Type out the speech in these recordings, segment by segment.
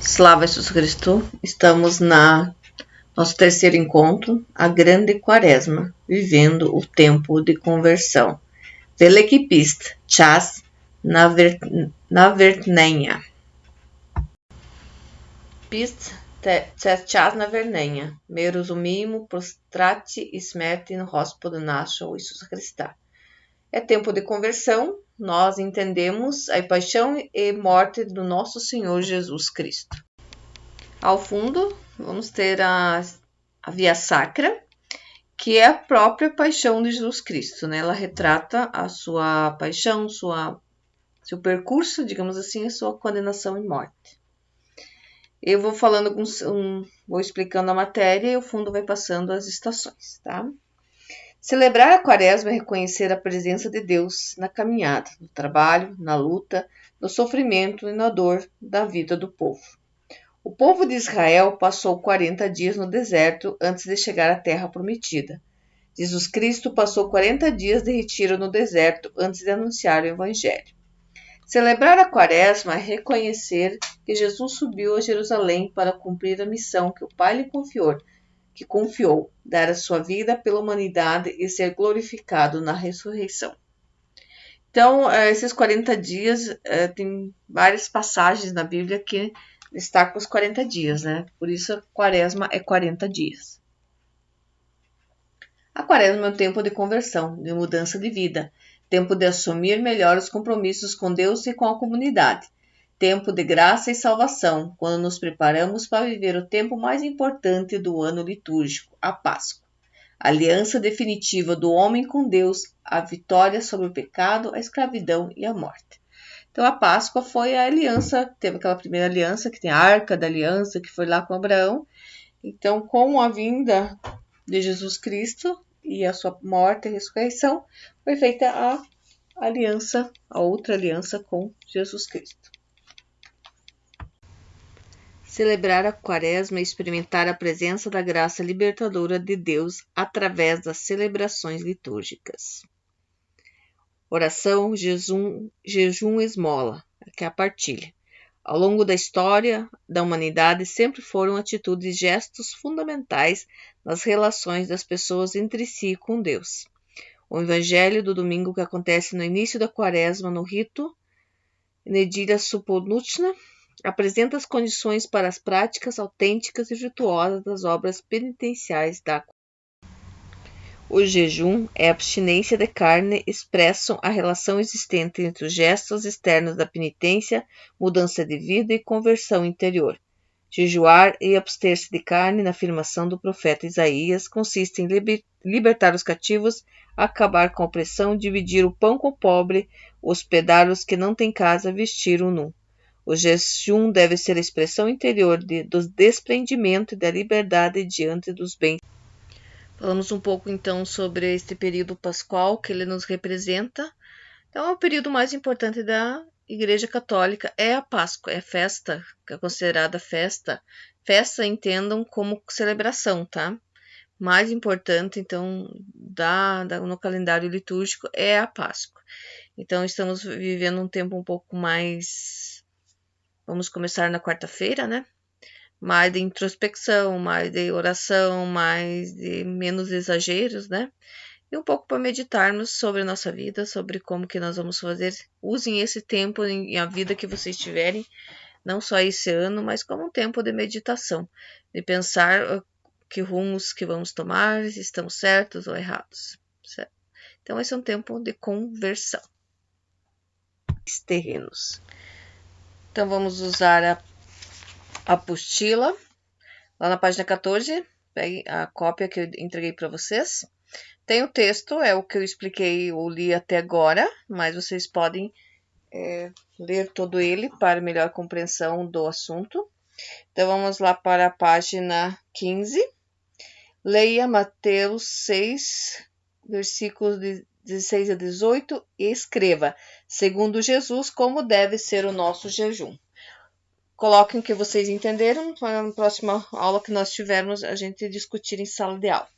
Slava Jesus Cristo, estamos na nosso terceiro encontro, a Grande Quaresma, vivendo o tempo de conversão. Veliki pist, čas navrtnenja. Pist, čas navrtnenja. Mi rozumimo prostrati e smrti no Gospodu našo Jesus Krista. É tempo de conversão, nós entendemos a paixão e morte do nosso Senhor Jesus Cristo. Ao fundo, vamos ter a Via Sacra, que é a própria paixão de Jesus Cristo, né? Ela retrata a sua paixão, seu percurso, digamos assim, a sua condenação e morte. Eu vou falando, vou explicando a matéria e o fundo vai passando as estações, tá? Celebrar a Quaresma é reconhecer a presença de Deus na caminhada, no trabalho, na luta, no sofrimento e na dor da vida do povo. O povo de Israel passou 40 dias no deserto antes de chegar à terra prometida. Jesus Cristo passou 40 dias de retiro no deserto antes de anunciar o Evangelho. Celebrar a Quaresma é reconhecer que Jesus subiu a Jerusalém para cumprir a missão que o Pai lhe confiou, dar a sua vida pela humanidade e ser glorificado na ressurreição. Então, esses 40 dias, tem várias passagens na Bíblia que destacam os 40 dias, né? Por isso a Quaresma é 40 dias. A Quaresma é um tempo de conversão, de mudança de vida, tempo de assumir melhor os compromissos com Deus e com a comunidade, tempo de graça e salvação, quando nos preparamos para viver o tempo mais importante do ano litúrgico, a Páscoa. A aliança definitiva do homem com Deus, a vitória sobre o pecado, a escravidão e a morte. Então a Páscoa foi a aliança, teve aquela primeira aliança, que tem a Arca da Aliança, que foi lá com Abraão. Então, com a vinda de Jesus Cristo e a sua morte e ressurreição, foi feita a aliança, a outra aliança com Jesus Cristo. Celebrar a Quaresma é experimentar a presença da graça libertadora de Deus através das celebrações litúrgicas. Oração, jejum, esmola, que é a partilha. Ao longo da história da humanidade, sempre foram atitudes e gestos fundamentais nas relações das pessoas entre si e com Deus. O Evangelho do domingo, que acontece no início da Quaresma, no rito Nedira Suponutna, apresenta as condições para as práticas autênticas e virtuosas das obras penitenciais da Quaresma. O jejum é a abstinência de carne, expressam a relação existente entre os gestos externos da penitência, mudança de vida e conversão interior. Jejuar e abster-se de carne, na afirmação do profeta Isaías, consiste em libertar os cativos, acabar com a opressão, dividir o pão com o pobre, hospedar os que não têm casa, vestir o nu. O jejum deve ser a expressão interior do desprendimento e da liberdade diante dos bens. Falamos um pouco então sobre este período pascual que ele nos representa. Então, o período mais importante da Igreja Católica é a Páscoa, é a festa, que é considerada festa. Festa entendam como celebração, tá? Mais importante, então, no calendário litúrgico é a Páscoa. Então, estamos vivendo um tempo um pouco mais... Vamos começar na quarta-feira, né? Mais de introspecção, mais de oração, menos exageros, né? E um pouco para meditarmos sobre a nossa vida, sobre como que nós vamos fazer. Usem esse tempo em a vida que vocês tiverem, não só esse ano, mas como um tempo de meditação, de pensar que rumos que vamos tomar, se estamos certos ou errados. Certo? Então, esse é um tempo de conversão. Terrenos. Então, vamos usar a apostila, lá na página 14, pegue a cópia que eu entreguei para vocês. Tem o texto, é o que eu expliquei ou li até agora, mas vocês podem ler todo ele para melhor compreensão do assunto. Então, vamos lá para a página 15. Leia Mateus 6, versículos de 16 a 18 e escreva, segundo Jesus, como deve ser o nosso jejum. Coloquem o que vocês entenderam para na próxima aula que nós tivermos a gente discutir em sala de aula.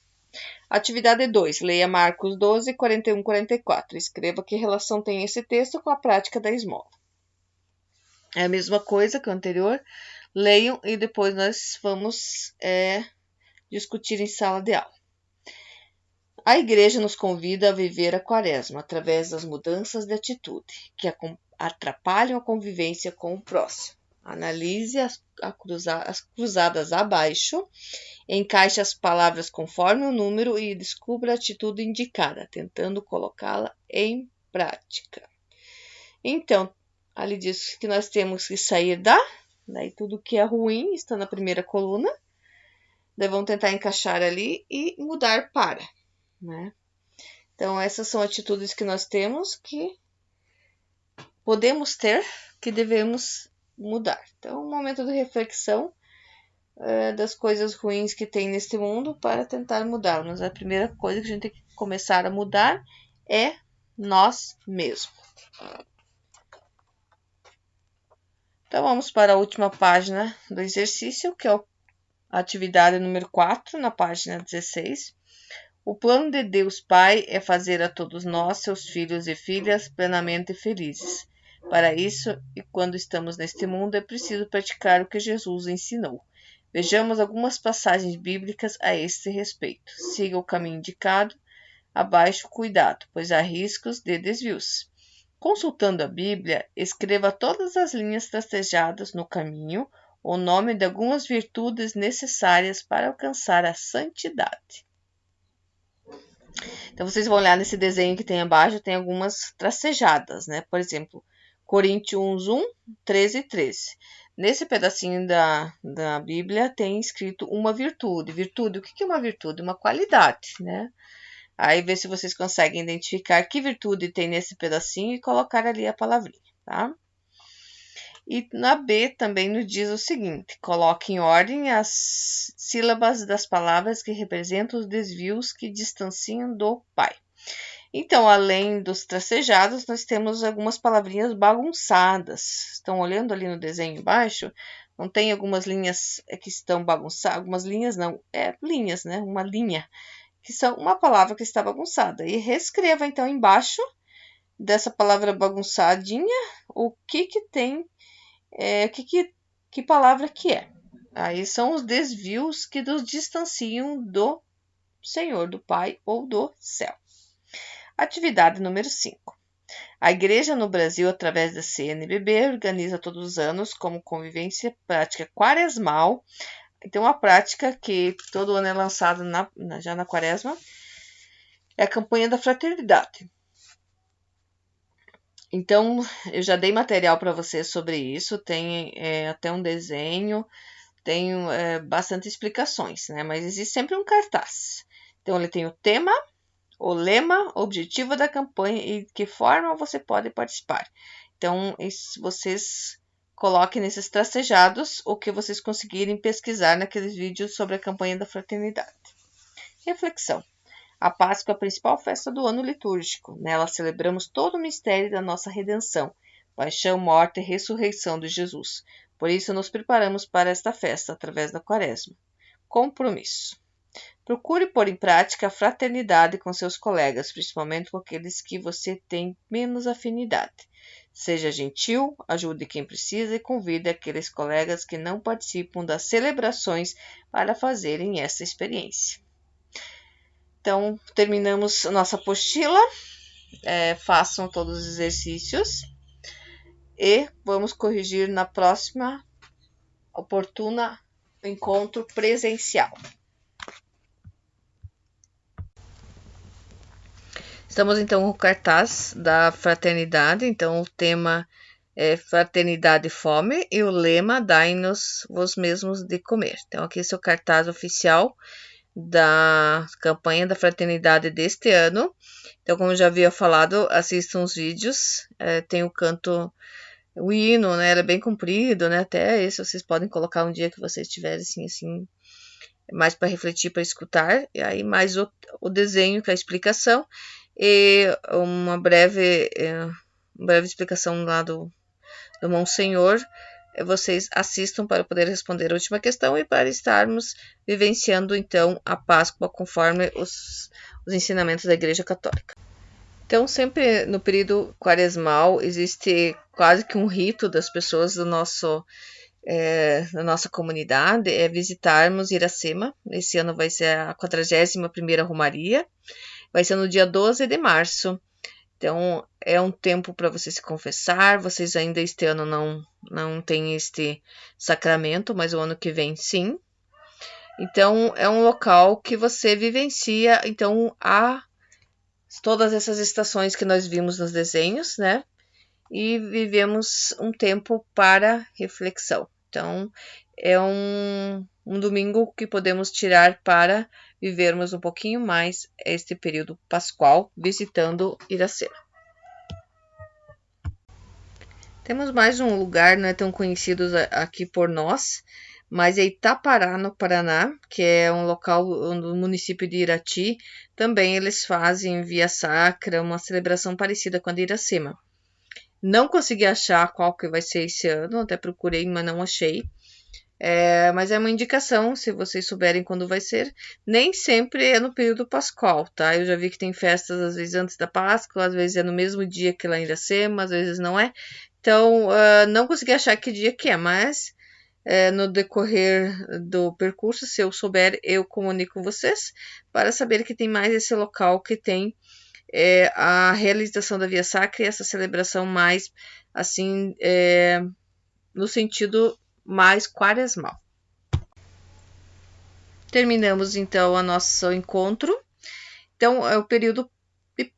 Atividade 2. Leia Marcos 12, 41, 44. Escreva que relação tem esse texto com a prática da esmola. É a mesma coisa que o anterior. Leiam e depois nós vamos discutir em sala de aula. A igreja nos convida a viver a quaresma através das mudanças de atitude que atrapalham a convivência com o próximo. Analise as cruzadas abaixo, encaixe as palavras conforme o número e descubra a atitude indicada, tentando colocá-la em prática. Então, ali diz que nós temos que sair daí tudo que é ruim está na primeira coluna. Daí vamos tentar encaixar ali e mudar para, né? Então, essas são atitudes que nós temos que podemos ter, que devemos mudar. Então, um momento de reflexão das coisas ruins que tem neste mundo para tentar mudar. Mas a primeira coisa que a gente tem que começar a mudar é nós mesmos. Então, vamos para a última página do exercício, que é a atividade número 4, na página 16. O plano de Deus Pai é fazer a todos nós, seus filhos e filhas, plenamente felizes. Para isso, e quando estamos neste mundo, é preciso praticar o que Jesus ensinou. Vejamos algumas passagens bíblicas a este respeito. Siga o caminho indicado, abaixo cuidado, pois há riscos de desvios. Consultando a Bíblia, escreva todas as linhas tracejadas no caminho o nome de algumas virtudes necessárias para alcançar a santidade. Então, vocês vão olhar nesse desenho que tem abaixo, tem algumas tracejadas, né? Por exemplo, Coríntios 1, 13 e 13. Nesse pedacinho da Bíblia tem escrito uma virtude. Virtude, o que é uma virtude? Uma qualidade, né? Aí vê se vocês conseguem identificar que virtude tem nesse pedacinho e colocar ali a palavrinha, tá? E na B também nos diz o seguinte: coloque em ordem as sílabas das palavras que representam os desvios que distanciam do Pai. Então, além dos tracejados, nós temos algumas palavrinhas bagunçadas. Estão olhando ali no desenho embaixo? Não tem algumas linhas que estão bagunçadas? Algumas linhas não, linhas, né? Uma linha, que são uma palavra que está bagunçada. E reescreva, então, embaixo dessa palavra bagunçadinha, o que tem, que palavra que é. Aí são os desvios que nos distanciam do Senhor, do Pai ou do céu. Atividade número 5. A Igreja no Brasil, através da CNBB, organiza todos os anos como convivência prática quaresmal. Então, uma prática que todo ano é lançada já na quaresma é a campanha da fraternidade. Então, eu já dei material para vocês sobre isso, tem até um desenho, tem bastante explicações, né? Mas existe sempre um cartaz. Então, ele tem o tema, o lema, o objetivo da campanha e de que forma você pode participar. Então, vocês coloquem nesses tracejados o que vocês conseguirem pesquisar naqueles vídeos sobre a campanha da fraternidade. Reflexão. A Páscoa é a principal festa do ano litúrgico. Nela celebramos todo o mistério da nossa redenção, paixão, morte e ressurreição de Jesus. Por isso, nos preparamos para esta festa através da quaresma. Compromisso. Procure pôr em prática a fraternidade com seus colegas, principalmente com aqueles que você tem menos afinidade. Seja gentil, ajude quem precisa e convide aqueles colegas que não participam das celebrações para fazerem essa experiência. Então, terminamos nossa apostila. Façam todos os exercícios e vamos corrigir na próxima oportuna encontro presencial. Estamos então com o cartaz da fraternidade. Então, o tema é Fraternidade e Fome e o lema Dai-nos vós mesmos de comer. Então, aqui esse é o cartaz oficial da campanha da fraternidade deste ano. Então, como eu já havia falado, assistam os vídeos. Tem o canto, o hino, né? Ele é bem comprido, né? Até esse vocês podem colocar um dia que vocês tiverem assim, mais para refletir, para escutar. E aí mais o desenho, que é a explicação. E uma breve explicação lá do Monsenhor. Vocês assistam para poder responder a última questão e para estarmos vivenciando então a Páscoa conforme os ensinamentos da Igreja Católica. Então, sempre no período quaresmal existe quase que um rito das pessoas do nosso na nossa comunidade é visitarmos Iracema. Esse ano vai ser a 41ª Romaria, vai ser no dia 12 de março. Então, é um tempo para você se confessar. Vocês ainda este ano não têm este sacramento, mas o ano que vem sim. Então, é um local que você vivencia, então, todas essas estações que nós vimos nos desenhos, né? E vivemos um tempo para reflexão. Então, é um domingo que podemos tirar para vivermos um pouquinho mais este período pascual visitando Iracema. Temos mais um lugar não é tão conhecido aqui por nós, mas é Itapará, no Paraná, que é um local no município de Irati. Também eles fazem via sacra uma celebração parecida com a de Iracema. Não consegui achar qual que vai ser esse ano, até procurei, mas não achei. Mas é uma indicação, se vocês souberem quando vai ser. Nem sempre é no período pascual, tá? Eu já vi que tem festas às vezes antes da Páscoa, às vezes é no mesmo dia que lá em Iracema, às vezes não é. Então, não consegui achar que dia que é, mas no decorrer do percurso, se eu souber, eu comunico com vocês para saber que tem mais esse local que tem a realização da Via Sacra e essa celebração mais, assim, no sentido mais quaresmal. Terminamos, então, o nosso encontro. Então, o período de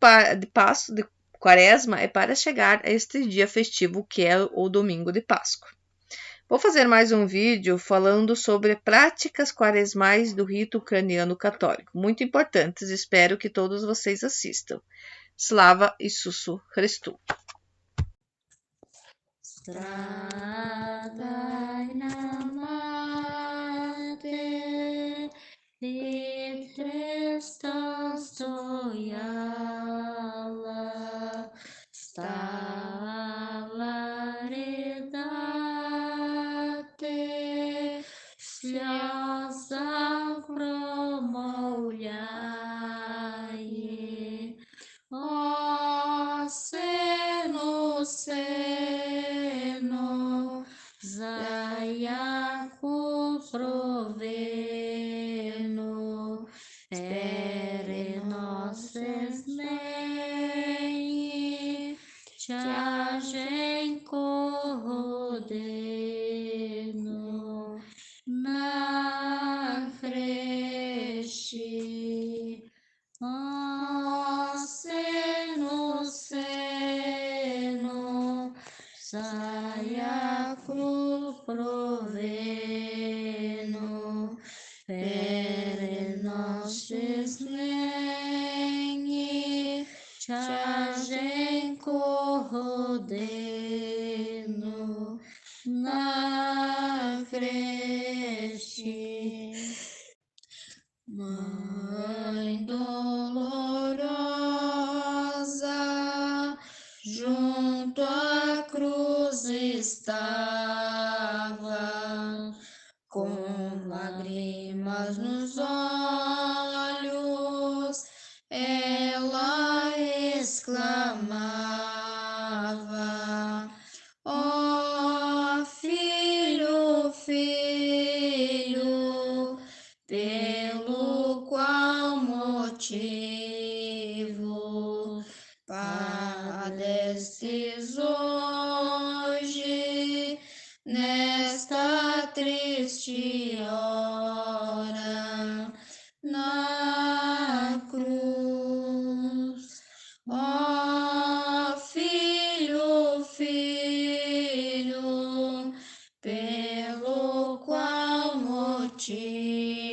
quaresma é para chegar a este dia festivo, que é o domingo de Páscoa. Vou fazer mais um vídeo falando sobre práticas quaresmais do rito ucraniano católico, muito importantes, espero que todos vocês assistam. Slava Isusu Christu. Страдай нам, Мати, під Христом стояла, стала ридати, в сльозах промовляє. О, сину, сину, за яку провину переноси з неї тяженьку годину на хрещі. О, сину, сину, за яку провину переносиш нині тяженьку годину на хрещі. Mãe dolorosa, junto à cruz estava, com lágrimas nos olhos, ela exclamava: ó filho, filho, pelo qual motivo padestes hoje nesta triste hora na cruz? Ó filho, filho, pelo qual motivo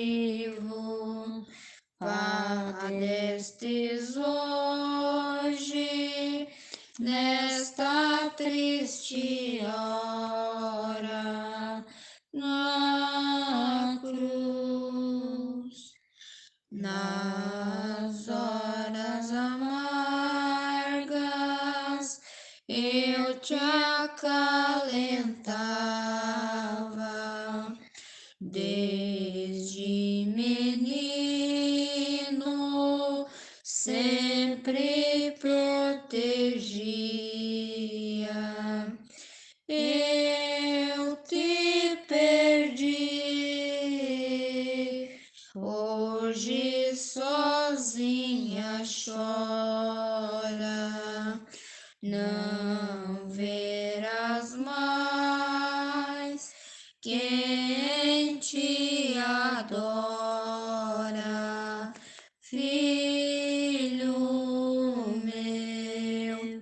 padestes hoje nesta triste hora na cruz? Nas horas amargas eu te acalentava, desde menino sempre protegia. Eu te quem te adora, filho meu.